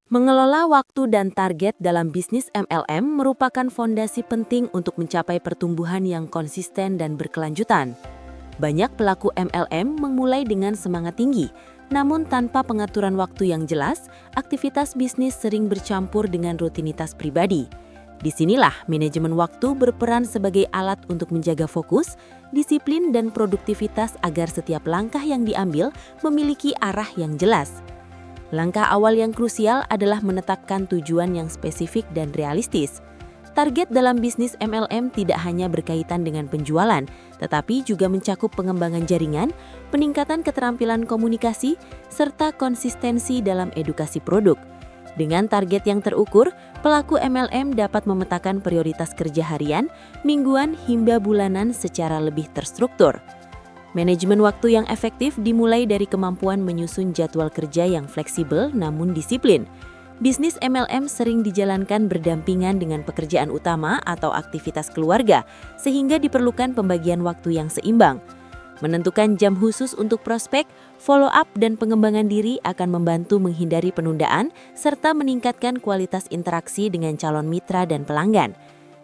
Mengelola waktu dan target dalam bisnis MLM merupakan fondasi penting untuk mencapai pertumbuhan yang konsisten dan berkelanjutan. Banyak pelaku MLM memulai dengan semangat tinggi, namun tanpa pengaturan waktu yang jelas, aktivitas bisnis sering bercampur dengan rutinitas pribadi. Disinilah manajemen waktu berperan sebagai alat untuk menjaga fokus, disiplin, dan produktivitas agar setiap langkah yang diambil memiliki arah yang jelas. Langkah awal yang krusial adalah menetapkan tujuan yang spesifik dan realistis. Target dalam bisnis MLM tidak hanya berkaitan dengan penjualan, tetapi juga mencakup pengembangan jaringan, peningkatan keterampilan komunikasi, serta konsistensi dalam edukasi produk. Dengan target yang terukur, pelaku MLM dapat memetakan prioritas kerja harian, mingguan, hingga bulanan secara lebih terstruktur. Manajemen waktu yang efektif dimulai dari kemampuan menyusun jadwal kerja yang fleksibel namun disiplin. Bisnis MLM sering dijalankan berdampingan dengan pekerjaan utama atau aktivitas keluarga, sehingga diperlukan pembagian waktu yang seimbang. Menentukan jam khusus untuk prospek, follow-up, dan pengembangan diri akan membantu menghindari penundaan serta meningkatkan kualitas interaksi dengan calon mitra dan pelanggan.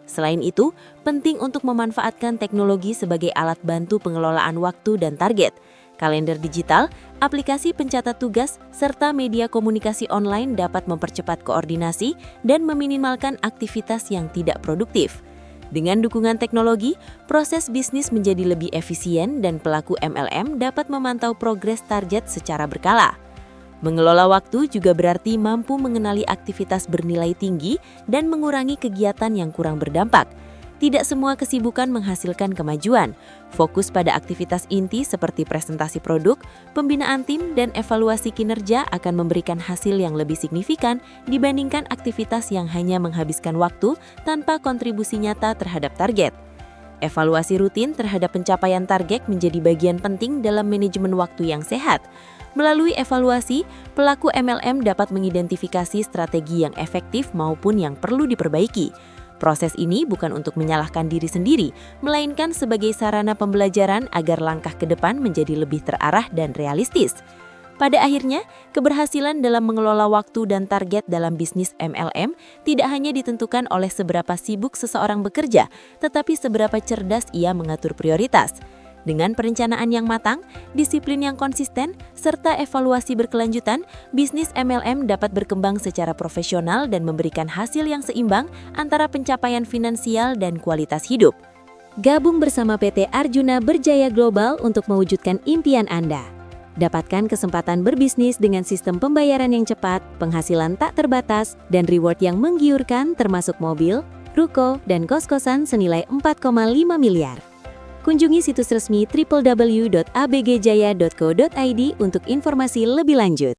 Selain itu, penting untuk memanfaatkan teknologi sebagai alat bantu pengelolaan waktu dan target. Kalender digital, aplikasi pencatat tugas, serta media komunikasi online dapat mempercepat koordinasi dan meminimalkan aktivitas yang tidak produktif. Dengan dukungan teknologi, proses bisnis menjadi lebih efisien dan pelaku MLM dapat memantau progres target secara berkala. Mengelola waktu juga berarti mampu mengenali aktivitas bernilai tinggi dan mengurangi kegiatan yang kurang berdampak. Tidak semua kesibukan menghasilkan kemajuan. Fokus pada aktivitas inti seperti presentasi produk, pembinaan tim, dan evaluasi kinerja akan memberikan hasil yang lebih signifikan dibandingkan aktivitas yang hanya menghabiskan waktu tanpa kontribusi nyata terhadap target. Evaluasi rutin terhadap pencapaian target menjadi bagian penting dalam manajemen waktu yang sehat. Melalui evaluasi, pelaku MLM dapat mengidentifikasi strategi yang efektif maupun yang perlu diperbaiki. Proses ini bukan untuk menyalahkan diri sendiri, melainkan sebagai sarana pembelajaran agar langkah ke depan menjadi lebih terarah dan realistis. Pada akhirnya, keberhasilan dalam mengelola waktu dan target dalam bisnis MLM tidak hanya ditentukan oleh seberapa sibuk seseorang bekerja, tetapi seberapa cerdas ia mengatur prioritas. Dengan perencanaan yang matang, disiplin yang konsisten, serta evaluasi berkelanjutan, bisnis MLM dapat berkembang secara profesional dan memberikan hasil yang seimbang antara pencapaian finansial dan kualitas hidup. Gabung bersama PT Arjuna Berjaya Global untuk mewujudkan impian Anda. Dapatkan kesempatan berbisnis dengan sistem pembayaran yang cepat, penghasilan tak terbatas, dan reward yang menggiurkan termasuk mobil, ruko, dan kos-kosan senilai 4,5 miliar. Kunjungi situs resmi www.abgjaya.co.id untuk informasi lebih lanjut.